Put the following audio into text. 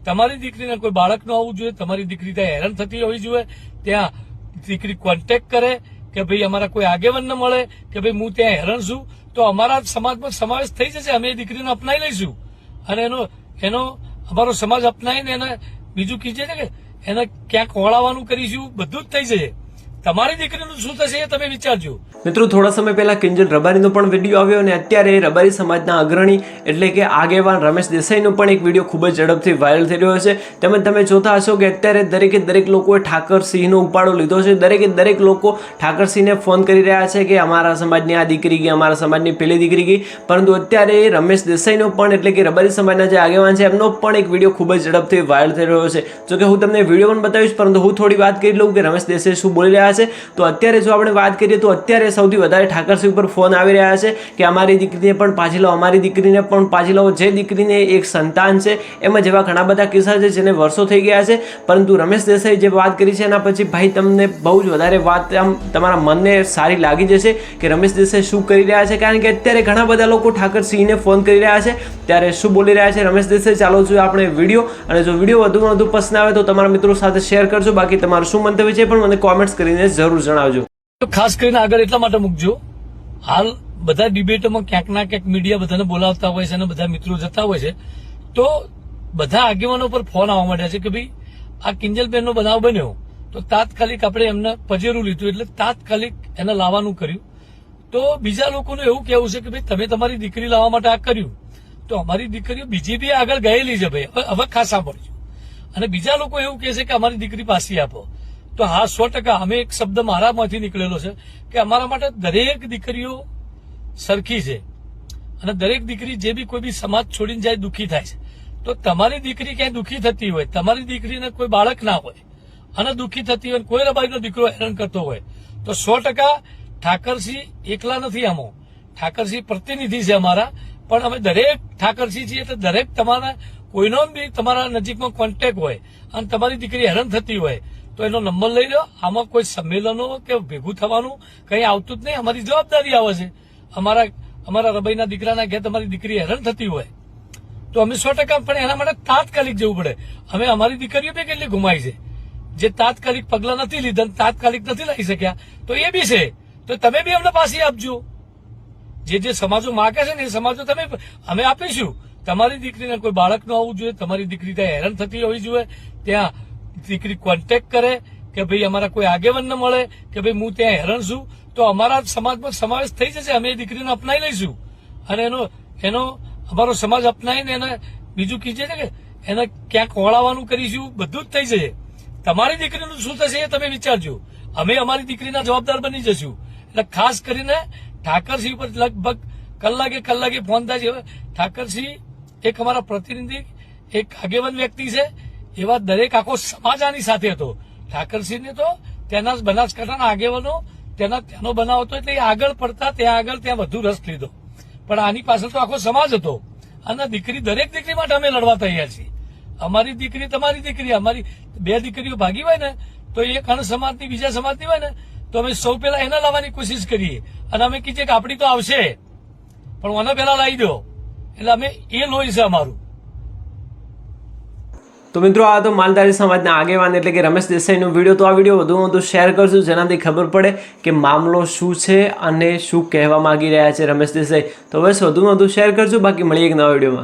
તમારી દીકરીને કોઈ બાળક ન આવવું જોઈએ, તમારી દીકરી ત્યાં હેરાન થતી હોવી જોઈએ, ત્યાં દીકરી કોન્ટેક્ટ કરે કે ભાઈ અમારા કોઈ આગેવાનને મળે કે ભાઈ હું ત્યાં હેરાન છું, તો અમારા સમાજમાં સમાવેશ થઈ જશે. અમે એ દીકરીને અપનાવી લઈશું અને એનો અમારો સમાજ અપનાવીને એને બીજું કીધે છે કે એને ક્યાંક વળાવવાનું કરીશું, બધું જ થઈ જશે. તમારી દીકરીનું શું થશે એ તમે વિચારજો. મિત્રો, થોડા સમય પહેલા કિંજલ રબારીનો પણ વિડીયો આવ્યો અને અત્યારે રબારી સમાજના અગ્રણી એટલે કે આગેવાન રમેશ દેસાઈનો પણ એક વિડીયો ખૂબ જ ઝડપથી વાયરલ થઈ રહ્યો છે. તમે જોતા હશો કે અત્યારે દરેક લોકોએ ઠાકરસિંહનો ઉપાડો લીધો છે. દરેક લોકો ઠાકરસિંહને ફોન કરી રહ્યા છે કે અમારા સમાજની આ દીકરી ગઈ, અમારા સમાજની પેલી દીકરી ગઈ. પરંતુ અત્યારે રમેશ દેસાઈનો પણ એટલે કે રબારી સમાજના જે આગેવાન છે એમનો પણ એક વિડીયો ખૂબ જ ઝડપથી વાયરલ થઈ રહ્યો છે. જોકે હું તમને વિડીયો પણ બતાવીશ, પરંતુ હું થોડી વાત કરી લઉં કે રમેશ દેસાઈ શું બોલી રહ્યા છે. તો અત્યારે જો આપણે વાત કરીએ તો અત્યારે સૌથી વધારે ઠાકરસિંહ ઉપર ફોન આવી રહ્યા છે કે અમારી દીકરીને પણ પાછી લાવો, અમારી દીકરીને પણ પાછી લાવો. જે દીકરીને એક સંતાન છે, એમાં જેવા ઘણા બધા કિસ્સા છે જેને વર્ષો થઈ ગયા છે. પરંતુ રમેશ દેસાઈ જે વાત કરી છે એના પછી ભાઈ તમને બહુ જ વધારે વાત આમ તમારા મનને સારી લાગી જશે કે રમેશ દેસાઈ શું કરી રહ્યા છે. કારણ કે અત્યારે ઘણા બધા લોકો ઠાકરસિંહને ફોન કરી રહ્યા છે. ત્યારે શું બોલી રહ્યા છે રમેશ દેસાઈ, ચાલો જોઈએ આપણે વિડીયો. અને જો વિડીયો વધુમાં વધુ પસંદ આવે તો તમારા મિત્રો સાથે શેર કરજો. બાકી તમારું શું મંતવ્ય છે પણ મને કોમેન્ટ્સ કરીને જરૂર જણાવજો. ખાસ કરીને આગળ એટલા માટે મૂકજો, હાલ બધા ડિબેટોમાં ક્યાંક ના ક્યાંક મીડિયા બધાને બોલાવતા હોય છે અને બધા મિત્રો જતા હોય છે, તો બધા આગેવાનો પર ફોન આવવા માંડ્યા છે કે ભાઈ આ કિંજલબેનનો બનાવ બન્યો તો તાત્કાલિક આપણે એમને પજેરું લીધું એટલે તાત્કાલિક એને લાવવાનું કર્યું. તો બીજા લોકોનું એવું કહેવું છે કે ભાઈ તમે તમારી દીકરી લાવવા માટે આ કર્યું, તો અમારી દીકરીઓ બીજી બી આગળ ગયેલી છે ભાઈ, હવે ખાસ સાંભળજો. અને બીજા લોકો એવું કહે છે કે અમારી દીકરી પાછી આપો. તો હા, 100% અમે એક શબ્દ મારામાંથી નીકળેલો છે કે અમારા માટે દરેક દીકરીઓ સરખી છે અને દરેક દીકરી જે બી કોઈ બી સમાજ છોડીને જાય દુઃખી થાય છે. તો તમારી દીકરી ક્યાંય દુઃખી થતી હોય, તમારી દીકરીને કોઈ બાળક ના હોય અને દુઃખી થતી હોય, કોઈ રબારીનો દીકરો હેરાન કરતો હોય, તો 100% ઠાકરસિંહ એકલા નથી. આમાં ઠાકરસિંહ પ્રતિનિધિ છે અમારા, પણ અમે દરેક ઠાકરસિંહ છીએ. એટલે દરેક તમારા કોઈનો બી તમારા નજીકમાં કોન્ટેક્ટ હોય અને તમારી દીકરી હેરાન થતી હોય તો એનો નંબર લઈ લો. આમાં કોઈ સંમેલનો કે ભેગું થવાનું કઈ આવતું જ નહીં. અમારી જવાબદારી આવે છે. અમારા રબાઈના દીકરાના ઘેર તમારી દીકરી હેરાન થતી હોય તો અમે 100% પણ એના માટે તાત્કાલિક જવું પડે. અમે અમારી દીકરીઓ બી કેટલી ગુમાઈ છે, જે તાત્કાલિક પગલા નથી લીધા, તાત્કાલિક નથી લઈ શક્યા, તો એ બી છે. તો તમે બી અમને પાછી આપજો. જે સમાજો માગે છે ને એ સમાજો અમે આપીશું. તમારી દીકરીને કોઈ બાળક ન આવવું જોઈએ, તમારી દીકરી ત્યાં હેરાન થતી હોવી જોઈએ, ત્યાં દીકરી કોન્ટેક્ટ કરે કે ભાઈ અમારા કોઈ આગેવાનને મળે કે ભાઈ હું ત્યાં હેરાન છું, તો અમારા સમાજમાં સમાવેશ થઈ જશે. અમે એ દીકરીને અપનાવી લઈશું અને એનો અમારો સમાજ અપનાવીને એને બીજું કીધે છે કે એને ક્યાંક વળાવવાનું કરીશું, બધું જ થઈ જશે. તમારી દીકરીનું શું થશે એ તમે વિચારજો. અમે અમારી દીકરીના જવાબદાર બની જશું. એટલે ખાસ કરીને ઠાકરસિંહ પર લગભગ કલાકે ફોન થાય છે. ઠાકરસિંહ એક અમારા પ્રતિનિધિ, એક આગેવાન વ્યક્તિ છે. એવા દરેક આખો સમાજ આની સાથે હતો. ઠાકરસિંહને તો તેના બનાસકાંઠાના આગેવાનો ત્યાંનો બનાવ હતો એટલે આગળ પડતા ત્યાં વધુ રસ લીધો. પણ આની પાછળ તો આખો સમાજ હતો. અને દરેક દીકરી માટે અમે લડવા તૈયાર છીએ. અમારી દીકરી તમારી દીકરી, અમારી બે દીકરીઓ ભાગી હોય ને તો એક અણ સમાજની બીજા સમાજની હોય ને તો અમે સૌ પહેલા એને લાવવાની કોશિશ કરીએ અને અમે કહીએ કે આપણી તો આવશે પણ મને પહેલા લાવી દો. એટલે અમે એ લોહી છે અમારું. તો મિત્રો, આ તો માલધારી સમાજના આગેવાન એટલે કે રમેશ દેસાઈનો વિડીયો. તો આ વિડીયો વધુમાં વધુ શેર કરજો જેનાથી ખબર પડે કે મામલો શું છે અને શું કહેવા માંગી રહ્યા છે રમેશ દેસાઈ. તો બસ વધુમાં વધુ શેર કરજો. બાકી મળીએ એક નવા વિડીયોમાં.